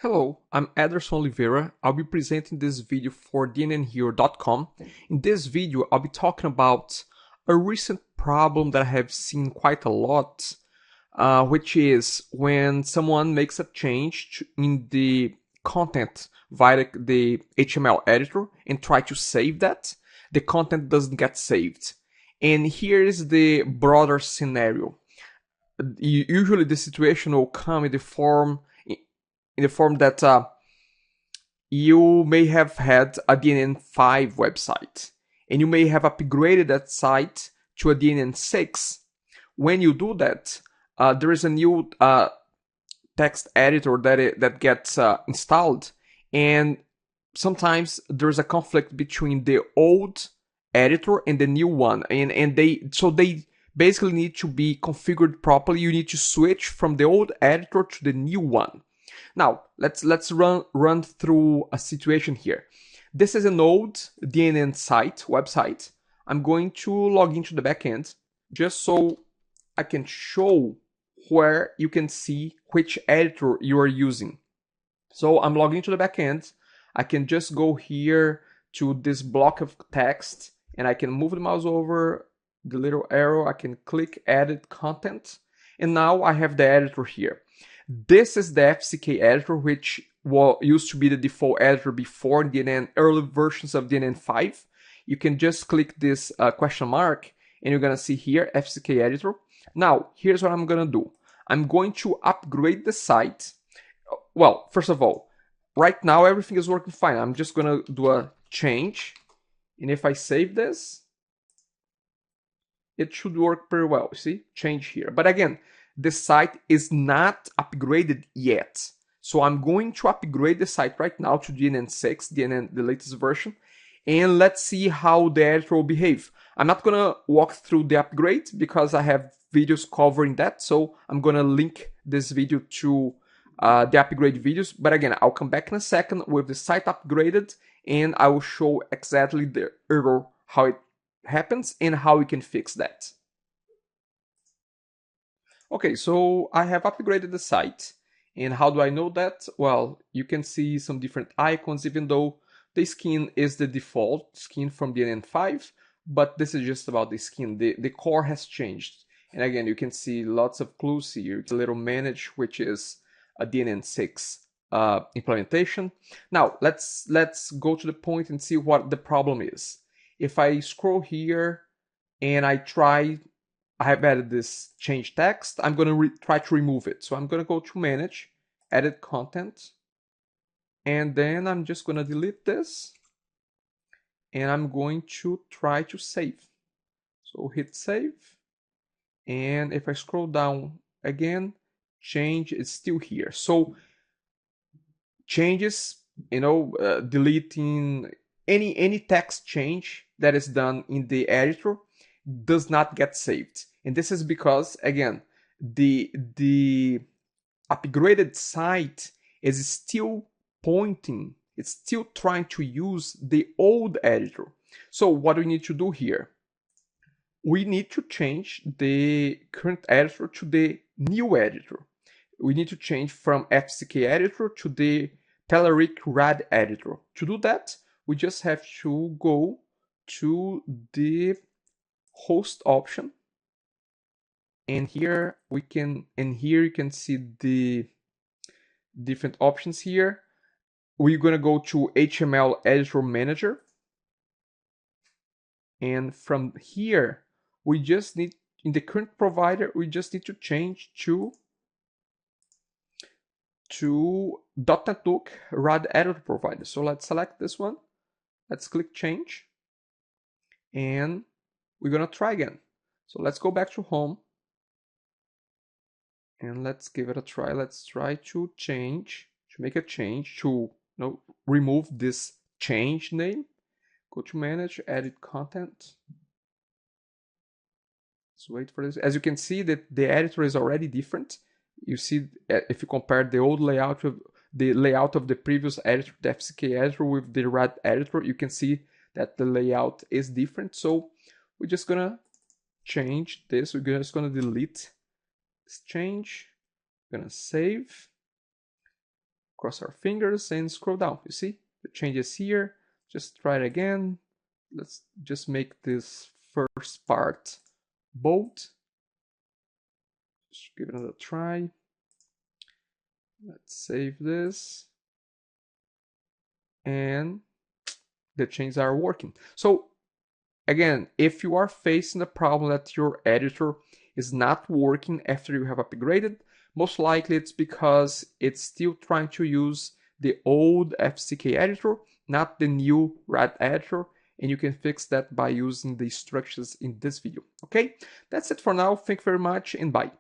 Hello, I'm Ederson Oliveira. I'll be presenting this video for DNNHero.com. In this video, I'll be talking about a recent problem that I have seen quite a lot, which is when someone makes a change in the content via the HTML editor and try to save that, the content doesn't get saved. And here is the broader scenario. Usually the situation will come in the form that you may have had a DNN5 website and you may have upgraded that site to a DNN6. When you do that, there is a new text editor that gets installed, and sometimes there's a conflict between the old editor and the new one, and they basically need to be configured properly. You need to switch from the old editor to the new one. Now, let's run through a situation here. This is an old DNN website. I'm going to log into the backend just so I can show where you can see which editor you are using. So I'm logging into the backend. I can just go here to this block of text and I can move the mouse over the little arrow. I can click edit content, and now I have the editor here. This is the FCK editor, which used to be the default editor before DNN early versions of DNN5. You can just click this question mark and you're going to see here FCK editor. Now, here's what I'm going to do. I'm going to upgrade the site. Well, first of all, right now everything is working fine. I'm just going to do a change. And if I save this, it should work pretty well. See, change here. But again, the site is not upgraded yet. So I'm going to upgrade the site right now to DNN6, the latest version, and let's see how the editor will behave. I'm not gonna walk through the upgrade because I have videos covering that, so I'm gonna link this video to the upgrade videos. But again, I'll come back in a second with the site upgraded, and I will show exactly the error, how it happens, and how we can fix that. Okay, so I have upgraded the site, and how do I know that? Well, you can see some different icons, even though the skin is the default skin from DNN5, but this is just about the skin. The core has changed, and again, you can see lots of clues here. It's a little manage, which is a DNN6 implementation. Now, let's go to the point and see what the problem is. If I scroll here and I have added this change text, I'm going to try to remove it. So I'm going to go to manage, edit content, and then I'm just going to delete this, and I'm going to try to save. So hit save, and if I scroll down again, change is still here. So changes, deleting any text change that is done in the editor does not get saved. And this is because, again, the upgraded site is still pointing, it's still trying to use the old editor. So what we need to do here, we need to change the current editor to the new editor. We need to change from FCK editor to the Telerik RAD editor. To do that, we just have to go to the host option, and here you can see the different options here. We're going to go to HTML editor manager, and from here we just need, in the current provider, we just need to change to DotNetNuke RAD editor provider. So let's select this one, let's click change, and we're gonna try again. So let's go back to home and let's give it a try. Let's try to make a change to remove this change name. Go to manage, edit content. Let's wait for this. As you can see, that the editor is already different. You see, if you compare the old layout of the previous editor, the FCK editor, with the RAD editor, you can see that the layout is different. So we're just gonna change this. We're just gonna delete this change. We're gonna save, cross our fingers and scroll down. You see the changes here. Just try it again. Let's just make this first part bold. Just give it another try. Let's save this. And the changes are working. So again, if you are facing a problem that your editor is not working after you have upgraded, most likely it's because it's still trying to use the old FCK editor, not the new RAD editor, and you can fix that by using the instructions in this video. Okay, that's it for now. Thank you very much and bye.